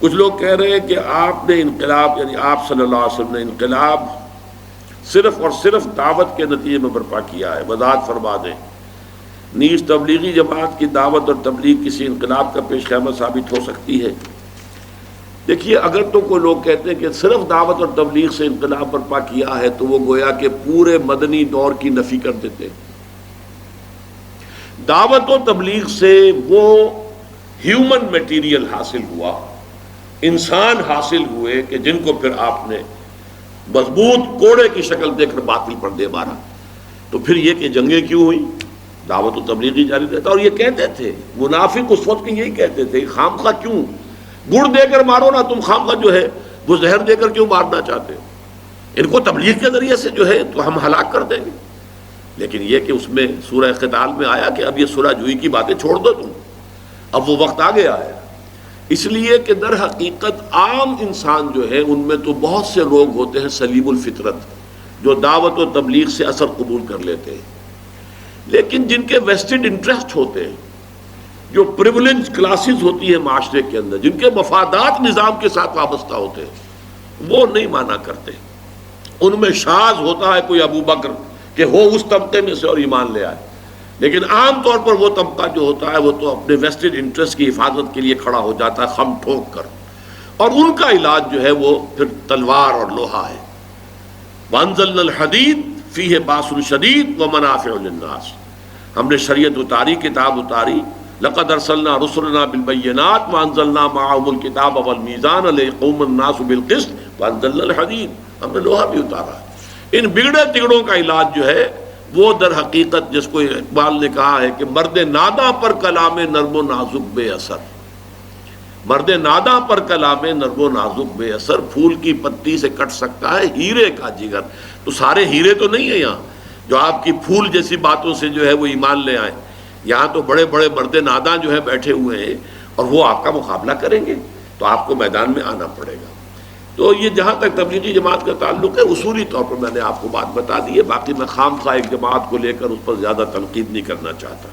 کچھ لوگ کہہ رہے ہیں کہ آپ نے انقلاب، یعنی آپ صلی اللہ علیہ وسلم نے انقلاب صرف اور صرف دعوت کے نتیجے میں برپا کیا ہے، وضاحت فرما دیں۔ نیز تبلیغی جماعت کی دعوت اور تبلیغ کسی انقلاب کا پیش خیمہ ثابت ہو سکتی ہے؟ دیکھیے، اگر تو کوئی لوگ کہتے ہیں کہ صرف دعوت اور تبلیغ سے انقلاب برپا کیا ہے تو وہ گویا کہ پورے مدنی دور کی نفی کر دیتے۔ دعوت و تبلیغ سے وہ ہیومن میٹیریل حاصل ہوا، انسان حاصل ہوئے کہ جن کو پھر آپ نے مضبوط کوڑے کی شکل دے کر باطل پر دے مارا۔ تو پھر یہ کہ جنگیں کیوں ہوئی؟ دعوت و تبلیغی جاری رہتا۔ اور یہ کہتے تھے منافق اس وقت یہی کہتے تھے، خام خواہ کیوں گڑ دے کر مارو نا، تم خام خواہ جو ہے وہ زہر دے کر کیوں مارنا چاہتے ہو؟ ان کو تبلیغ کے ذریعے سے جو ہے تو ہم ہلاک کر دیں گے۔ لیکن یہ کہ اس میں سورہ قتال میں آیا کہ اب یہ صلح جوئی کی باتیں چھوڑ دو تم، اب وہ وقت آ گیا ہے۔ اس لیے کہ در حقیقت عام انسان جو ہے ان میں تو بہت سے لوگ ہوتے ہیں سلیم الفطرت، جو دعوت و تبلیغ سے اثر قبول کر لیتے ہیں، لیکن جن کے ویسٹڈ انٹرسٹ ہوتے ہیں، جو پریولیج کلاسز ہوتی ہیں معاشرے کے اندر، جن کے مفادات نظام کے ساتھ وابستہ ہوتے ہیں، وہ نہیں مانا کرتے۔ ان میں شاذ ہوتا ہے کوئی ابو بکر کہ ہو اس طبقے میں سے اور ایمان لے آئے، لیکن عام طور پر وہ طبقہ جو ہوتا ہے وہ تو اپنے ویسٹڈ انٹرسٹ کی حفاظت کے لیے کھڑا ہو جاتا ہے خم ٹھوک کر، اور ان کا علاج جو ہے وہ پھر تلوار اور لوہا ہے۔ وَأَنزَلْنَا الْحَدِيدَ فِيهِ بَأْسٌ شَدِيدٌ وَمَنَافِعُ لِلنَّاسِ، ہم نے شریعت اتاری، کتاب اتاری۔ لَقَدْ أَرْسَلْنَا رُسُلَنَا بِالْبَيِّنَاتِ وَأَنزَلْنَا مَعَهُمُ الْكِتَابَ وَالْمِيزَانَ لِيَقُومَ النَّاسُ بِالْقِسْطِ وَأَنزَلْنَا الْحَدِيدَ، ہم نے لوہا بھی اتارا ہے۔ ان بگڑے تگڑوں کا علاج جو ہے وہ در حقیقت، جس کو اقبال نے کہا ہے کہ مرد ناداں پر کلام نرم و نازک بے اثر، مرد ناداں پر کلام نرم و نازک بے اثر، پھول کی پتی سے کٹ سکتا ہے ہیرے کا جگر۔ تو سارے ہیرے تو نہیں ہیں یہاں جو آپ کی پھول جیسی باتوں سے جو ہے وہ ایمان لے آئیں، یہاں تو بڑے بڑے مرد ناداں جو ہے بیٹھے ہوئے ہیں اور وہ آپ کا مقابلہ کریں گے، تو آپ کو میدان میں آنا پڑے گا۔ تو یہ جہاں تک تبلیغی جماعت کا تعلق ہے، اصولی طور پر میں نے آپ کو بات بتا دی ہے، باقی میں خام خواہ ایک جماعت کو لے کر اس پر زیادہ تنقید نہیں کرنا چاہتا۔